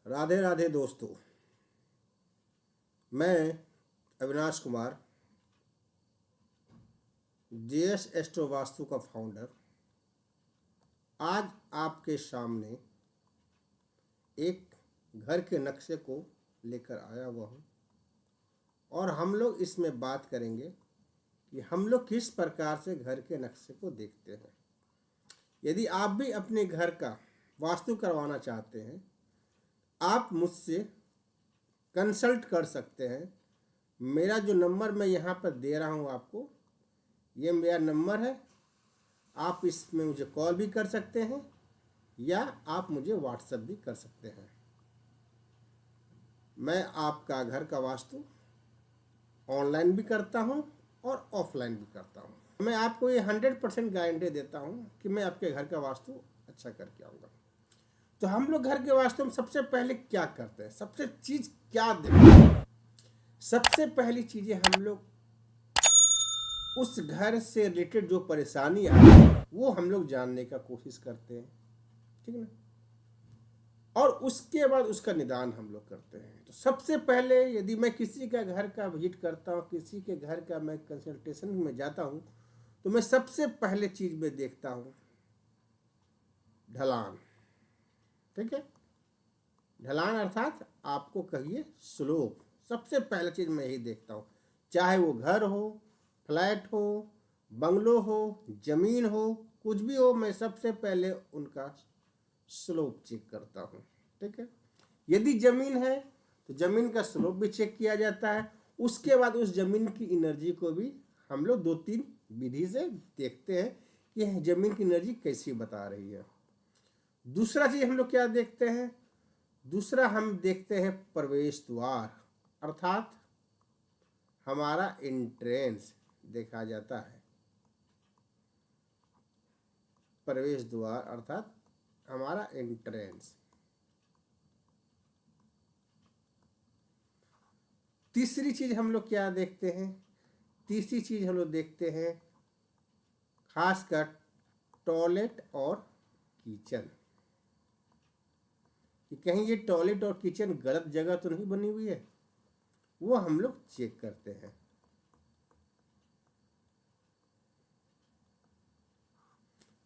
राधे राधे दोस्तों। मैं Avinash Kumar, JS astro vastu का फाउंडर, आज आपके सामने एक घर के नक्शे को लेकर आया हुआ हूँ और हम लोग इसमें बात करेंगे कि हम लोग किस प्रकार से घर के नक्शे को देखते हैं। यदि आप भी अपने घर का वास्तु करवाना चाहते हैं, आप मुझसे कंसल्ट कर सकते हैं। मेरा जो नंबर मैं यहाँ पर दे रहा हूँ आपको, ये मेरा नंबर है। आप इसमें मुझे कॉल भी कर सकते हैं या आप मुझे व्हाट्सएप भी कर सकते हैं। मैं आपका घर का वास्तु ऑनलाइन भी करता हूँ और ऑफलाइन भी करता हूँ। मैं आपको ये 100% गारंटी देता हूँ कि मैं आपके घर का वास्तु अच्छा करके आऊँगा। तो हम लोग घर के वास्तु में सबसे पहले क्या करते हैं, सबसे चीज़ क्या देखते हैं? सबसे पहली चीज़ें हम लोग उस घर से रिलेटेड जो परेशानी है वो हम लोग जानने का कोशिश करते हैं, ठीक है ना। और उसके बाद उसका निदान हम लोग करते हैं। तो सबसे पहले यदि मैं किसी का घर का विजिट करता हूँ, किसी के घर का मैं कंसल्टेशन में जाता हूँ, तो मैं सबसे पहले चीज़ में देखता हूँ ढलान, ठीक है। ढलान अर्थात आपको कहिए स्लोप। सबसे पहले चीज़ मैं यही देखता हूँ, चाहे वो घर हो, फ्लैट हो, बंगलो हो, ज़मीन हो, कुछ भी हो, मैं सबसे पहले उनका स्लोप चेक करता हूँ, ठीक है। यदि ज़मीन है तो ज़मीन का स्लोप भी चेक किया जाता है। उसके बाद उस ज़मीन की एनर्जी को भी हम लोग 2-3 विधि से देखते हैं कि ज़मीन की एनर्जी कैसी बता रही है। दूसरा चीज़ हम लोग क्या देखते हैं, दूसरा हम देखते हैं प्रवेश द्वार, अर्थात हमारा एंट्रेंस देखा जाता है। प्रवेश द्वार अर्थात हमारा एंट्रेंस। तीसरी चीज हम लोग क्या देखते हैं, तीसरी चीज हम लोग देखते हैं खासकर टॉयलेट और किचन, कि कहीं ये टॉयलेट और किचन गलत जगह तो नहीं बनी हुई है, वो हम लोग चेक करते हैं।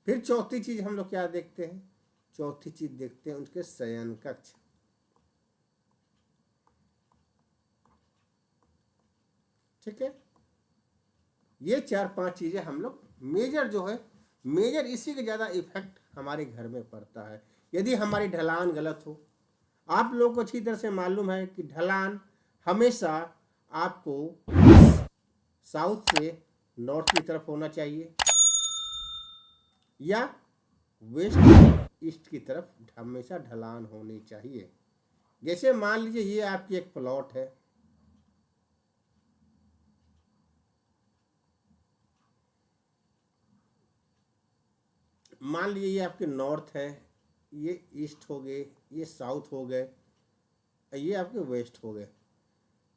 फिर चौथी चीज हम लोग क्या देखते हैं, चौथी चीज देखते हैं उनके शयन कक्ष, ठीक है। ये 4-5 चीजें हम लोग मेजर जो है, मेजर इसी के ज़्यादा इफेक्ट हमारे घर में पड़ता है। यदि हमारी ढलान गलत हो, आप लोगों को अच्छी तरह से मालूम है कि ढलान हमेशा आपको साउथ से नॉर्थ की तरफ होना चाहिए या वेस्ट ईस्ट की तरफ हमेशा ढलान होनी चाहिए। जैसे मान लीजिए ये आपकी एक प्लॉट है, मान लीजिए ये आपके नॉर्थ है, ये ईस्ट हो गए, ये साउथ हो गए, ये आपके वेस्ट हो गए।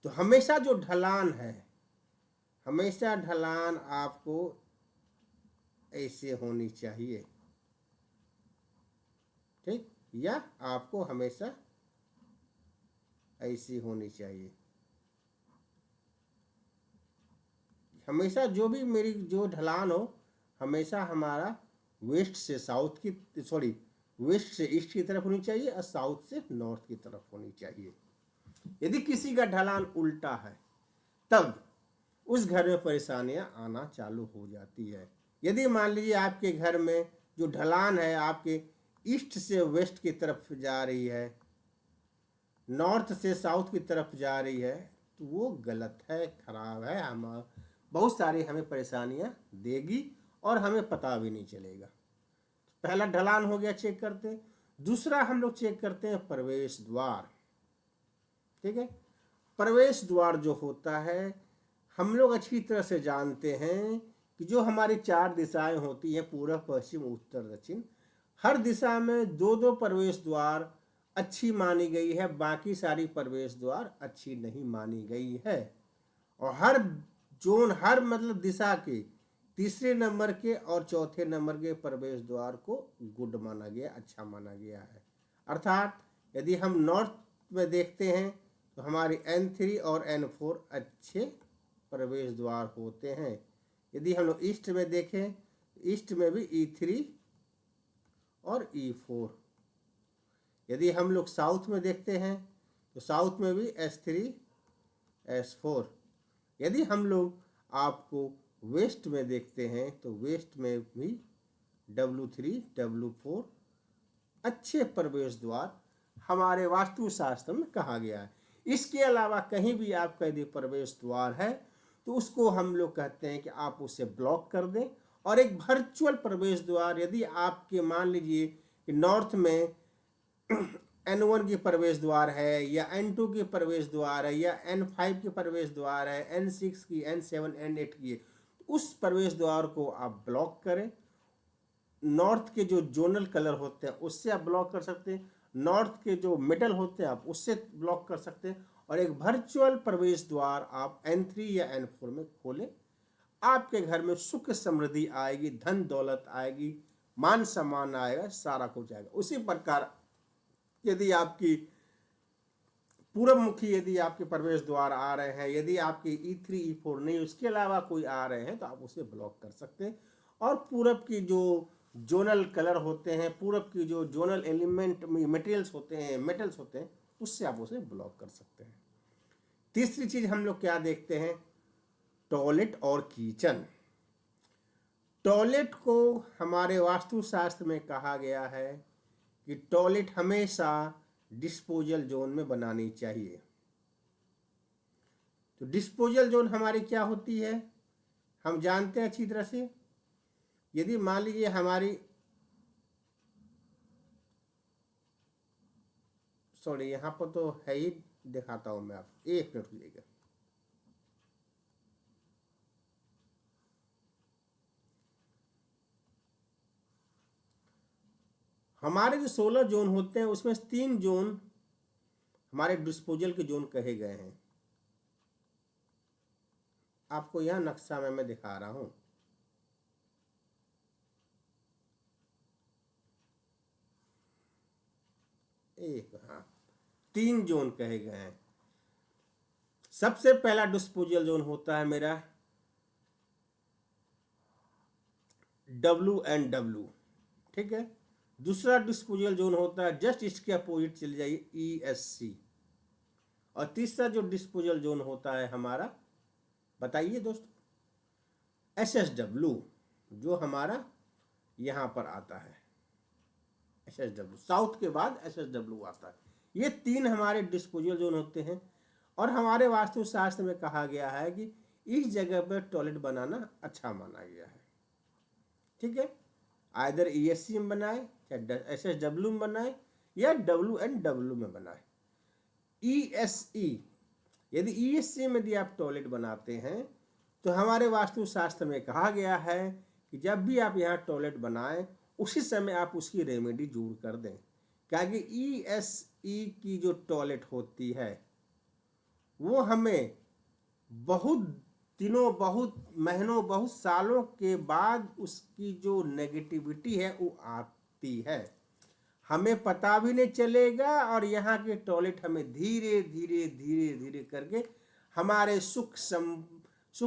तो हमेशा जो ढलान है, हमेशा ढलान आपको ऐसे होनी चाहिए, ठीक, या आपको हमेशा ऐसी होनी चाहिए। हमेशा जो भी मेरी जो ढलान हो, हमेशा हमारा वेस्ट से साउथ की, सॉरी, वेस्ट से ईस्ट की तरफ होनी चाहिए और साउथ से नॉर्थ की तरफ होनी चाहिए। यदि किसी का ढलान उल्टा है तब उस घर में परेशानियां आना चालू हो जाती है। यदि मान लीजिए आपके घर में जो ढलान है आपके ईस्ट से वेस्ट की तरफ जा रही है, नॉर्थ से साउथ की तरफ जा रही है, तो वो गलत है, खराब है, हम बहुत सारी हमें परेशानियां देगी और हमें पता भी नहीं चलेगा। पहला ढलान हो गया, चेक करते हैं। दूसरा हम लोग चेक करते हैं प्रवेश द्वार, ठीक है। प्रवेश द्वार जो होता है, हम लोग अच्छी तरह से जानते हैं कि जो हमारी 4 दिशाएं होती हैं, पूर्व, पश्चिम, उत्तर, दक्षिण, हर दिशा में 2-2 प्रवेश द्वार अच्छी मानी गई है, बाकी सारी प्रवेश द्वार अच्छी नहीं मानी गई है। और हर जोन, हर मतलब दिशा के तीसरे नंबर के और चौथे नंबर के प्रवेश द्वार को गुड माना गया, अच्छा माना गया है। अर्थात यदि हम नॉर्थ में देखते हैं तो हमारे N3 और N4 अच्छे प्रवेश द्वार होते हैं। यदि हम लोग ईस्ट में देखें, ईस्ट में भी E3 और E4। यदि हम लोग साउथ में देखते हैं तो साउथ में भी S3 S4। यदि हम लोग आपको वेस्ट में देखते हैं तो वेस्ट में भी W3 W4 अच्छे प्रवेश द्वार हमारे वास्तुशास्त्र में कहा गया है। इसके अलावा कहीं भी आपका यदि प्रवेश द्वार है तो उसको हम लोग कहते हैं कि आप उसे ब्लॉक कर दें, और एक वर्चुअल प्रवेश द्वार यदि आपके मान लीजिए कि नॉर्थ में N1 की प्रवेश द्वार है या N2 की प्रवेश द्वार है या N5 की प्रवेश द्वार है, N6 की, N7 N8 की, उस प्रवेश द्वार को आप ब्लॉक करें। नॉर्थ के जो जोनल कलर होते हैं उससे आप ब्लॉक कर सकते हैं, नॉर्थ के जो मेटल होते हैं आप उससे ब्लॉक कर सकते हैं, और एक वर्चुअल प्रवेश द्वार आप N3 या N4 में खोलें। आपके घर में सुख समृद्धि आएगी, धन दौलत आएगी, मान सम्मान आएगा, सारा कुछ आएगा। उसी प्रकार यदि आपकी पूरब मुखी यदि आपके प्रवेश द्वार आ रहे हैं, यदि आपके E3 E4 नहीं उसके अलावा कोई आ रहे हैं तो आप उसे ब्लॉक कर सकते हैं। और पूरब की जो जोनल कलर होते हैं, पूरब की जो जोनल एलिमेंट मटेरियल्स होते हैं, मेटल्स होते हैं, उससे आप उसे ब्लॉक कर सकते हैं। तीसरी चीज हम लोग क्या देखते हैं, टॉयलेट और किचन। टॉयलेट को हमारे वास्तुशास्त्र में कहा गया है कि टॉयलेट हमेशा डिस्पोजल जोन में बनानी चाहिए। तो डिस्पोजल जोन हमारी क्या होती है, हम जानते हैं अच्छी तरह से। यदि मान लीजिए हमारी, सॉरी यहाँ पर तो है ही, दिखाता हूं मैं आपको, एक मिनट लीजिएगा। हमारे जो 16 जोन होते हैं उसमें 3 जोन हमारे डिस्पोजल के जोन कहे गए हैं। आपको यह नक्शा में मैं दिखा रहा हूं। हाँ, 3 जोन कहे गए हैं। सबसे पहला डिस्पोजल जोन होता है मेरा WNW, ठीक है। दूसरा डिस्पोजल जोन होता है, जस्ट इसके अपोजिट चले जाइए, ESC। और तीसरा जो डिस्पोजल जोन होता है हमारा, बताइए दोस्तों, SSW, जो हमारा यहां पर आता है। SSW साउथ के बाद SSW आता है। ये 3 हमारे डिस्पोजल जोन होते हैं, और हमारे वास्तुशास्त्र में कहा गया है कि इस जगह पर टॉयलेट बनाना अच्छा माना गया है, ठीक है। आइदर ESC में बनाए, चाहे SSW में बनाए, या WNW में बनाए। ESE, यदि ESC में यदि आप टॉयलेट बनाते हैं तो हमारे वास्तुशास्त्र में कहा गया है कि जब भी आप यहाँ टॉयलेट बनाएं उसी समय आप उसकी रेमेडी जरूर कर दें, क्योंकि ESE की जो टॉयलेट होती है वो हमें बहुत दिनों, बहुत महीनों, बहुत सालों के बाद उसकी जो नेगेटिविटी है वो आती है, हमें पता भी नहीं चलेगा, और यहाँ के टॉयलेट हमें धीरे धीरे धीरे धीरे करके हमारे सुख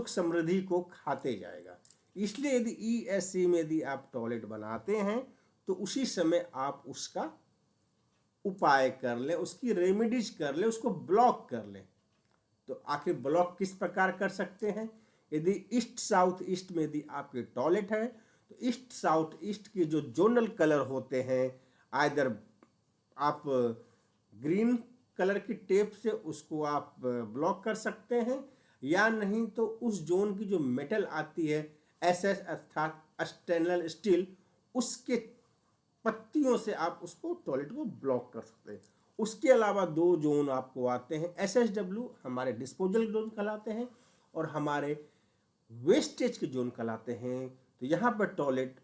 समृद्धि को खाते जाएगा। इसलिए यदि ESC में यदि आप टॉयलेट बनाते हैं तो उसी समय आप उसका उपाय कर लें, उसकी रेमेडीज कर लें, उसको ब्लॉक कर लें। तो आखिर ब्लॉक किस प्रकार कर सकते हैं, यदि ईस्ट साउथ ईस्ट में यदि आपके टॉयलेट है तो ईस्ट साउथ ईस्ट के जो जोनल कलर होते हैं, आइदर आप ग्रीन कलर की टेप से उसको आप ब्लॉक कर सकते हैं, या नहीं तो उस जोन की जो मेटल आती है SS अर्थात स्टेनलेस स्टील, उसके पत्तियों से आप उसको टॉयलेट को ब्लॉक कर सकते हैं। उसके अलावा 2 जोन आपको आते हैं, SSW हमारे डिस्पोजल जोन कहलाते हैं, और हमारे वेस्टेज के जोन कहलाते हैं। तो यहाँ पर टॉयलेट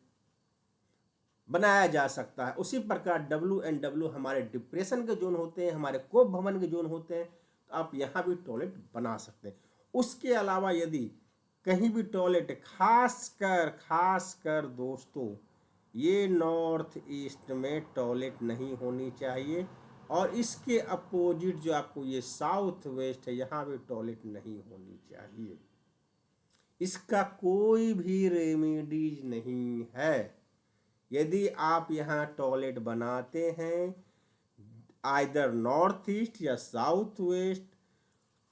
बनाया जा सकता है। उसी प्रकार WNW हमारे डिप्रेशन के जोन होते हैं, हमारे कोप भवन के जोन होते हैं, तो आप यहाँ भी टॉयलेट बना सकते हैं। उसके अलावा यदि कहीं भी टॉयलेट, खासकर दोस्तों ये नॉर्थ ईस्ट में टॉयलेट नहीं होनी चाहिए, और इसके अपोजिट जो आपको ये साउथ वेस्ट है, यहाँ पे टॉयलेट नहीं होनी चाहिए। इसका कोई भी रेमेडीज नहीं है। यदि आप यहाँ टॉयलेट बनाते हैं आइदर नॉर्थ ईस्ट या साउथ वेस्ट,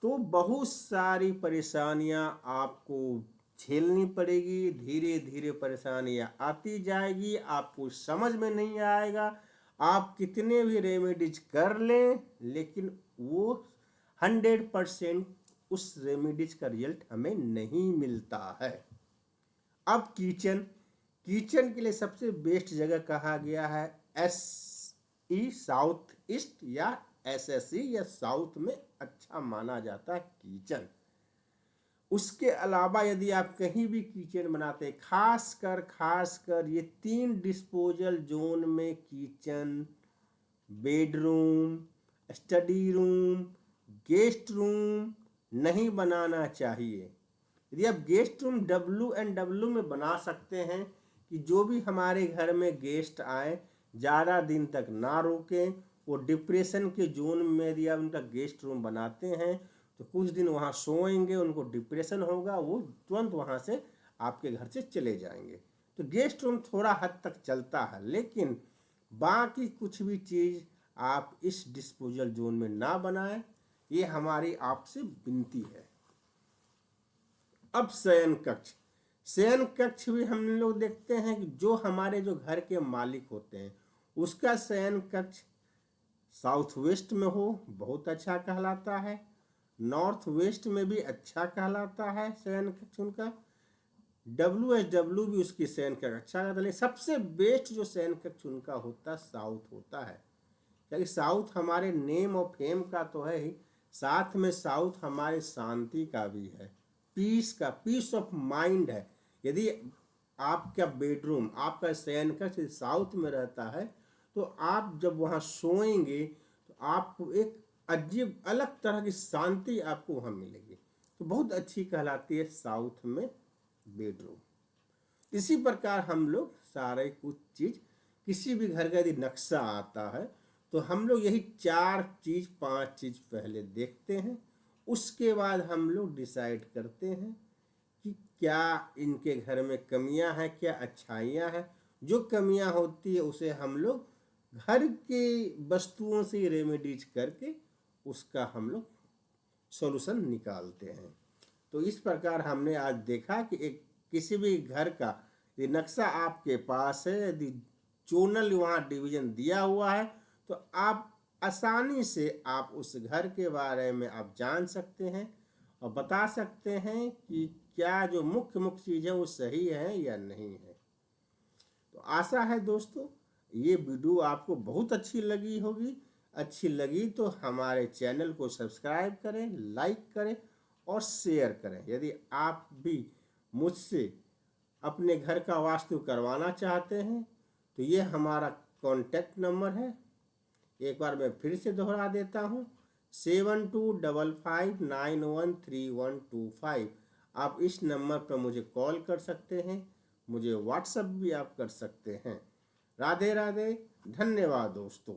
तो बहुत सारी परेशानियां आपको झेलनी पड़ेगी। धीरे धीरे परेशानियां आती जाएगी, आपको समझ में नहीं आएगा। आप कितने भी रेमेडीज कर लें, लेकिन वो 100% उस रेमेडीज का रिजल्ट हमें नहीं मिलता है। अब किचन के लिए सबसे बेस्ट जगह कहा गया है SE साउथ ईस्ट या SSE या साउथ में अच्छा माना जाता है किचन। उसके अलावा यदि आप कहीं भी किचन बनाते हैं, खासकर ये 3 डिस्पोजल जोन में kitchen, bedroom, study room, guest room नहीं बनाना चाहिए। यदि आप गेस्ट रूम WNW में बना सकते हैं कि जो भी हमारे घर में गेस्ट आए ज़्यादा दिन तक ना रुकें, वो डिप्रेशन के जोन में यदि आप उनका गेस्ट रूम बनाते हैं तो कुछ दिन वहाँ सोएंगे, उनको डिप्रेशन होगा, वो तुरंत वहाँ से आपके घर से चले जाएंगे। तो गेस्ट रूम थोड़ा हद तक चलता है, लेकिन बाकी कुछ भी चीज़ आप इस डिस्पोजल जोन में ना बनाएं, ये हमारी आपसे विनती है। अब शयन कक्ष भी हम लोग देखते हैं कि जो हमारे जो घर के मालिक होते हैं उसका शयन कक्ष साउथ वेस्ट में हो बहुत अच्छा कहलाता है, नॉर्थ वेस्ट में भी अच्छा कहलाता है शयन कक्ष उनका, WSW भी उसकी शयन कक्ष अच्छा कहता है। सबसे बेस्ट जो शयन कक्ष उनका होता साउथ होता है, क्योंकि साउथ हमारे नेम और फेम का तो है ही, साथ में साउथ हमारे शांति का भी है, पीस ऑफ माइंड है। यदि आपका बेडरूम, आपका शयन कक्ष साउथ में रहता है तो आप जब वहाँ सोएंगे तो आपको एक अजीब अलग तरह की शांति आपको वहाँ मिलेगी। तो बहुत अच्छी कहलाती है साउथ में बेडरूम। इसी प्रकार हम लोग सारे कुछ चीज़, किसी भी घर का यदि नक्शा आता है तो हम लोग यही 5 चीज़ पहले देखते हैं। उसके बाद हम लोग डिसाइड करते हैं कि क्या इनके घर में कमियां हैं, क्या अच्छाइयां हैं। जो कमियां होती है उसे हम लोग घर के वस्तुओं से रेमेडीज करके उसका हम लोग सॉल्यूशन निकालते हैं। तो इस प्रकार हमने आज देखा कि एक किसी भी घर का ये नक्शा आपके पास है, यदि जोनल वहाँ डिवीजन दिया हुआ है तो आप आसानी से आप उस घर के बारे में आप जान सकते हैं और बता सकते हैं कि क्या जो मुख्य चीज़ है वो सही है या नहीं है। तो आशा है दोस्तों ये वीडियो आपको बहुत अच्छी लगी होगी। अच्छी लगी तो हमारे चैनल को सब्सक्राइब करें, लाइक करें और शेयर करें। यदि आप भी मुझसे अपने घर का वास्तु करवाना चाहते हैं तो ये हमारा कॉन्टैक्ट नंबर है। एक बार मैं फिर से दोहरा देता हूँ, 7255913125। आप इस नंबर पर मुझे कॉल कर सकते हैं, मुझे व्हाट्सएप भी आप कर सकते हैं। राधे राधे, धन्यवाद दोस्तों।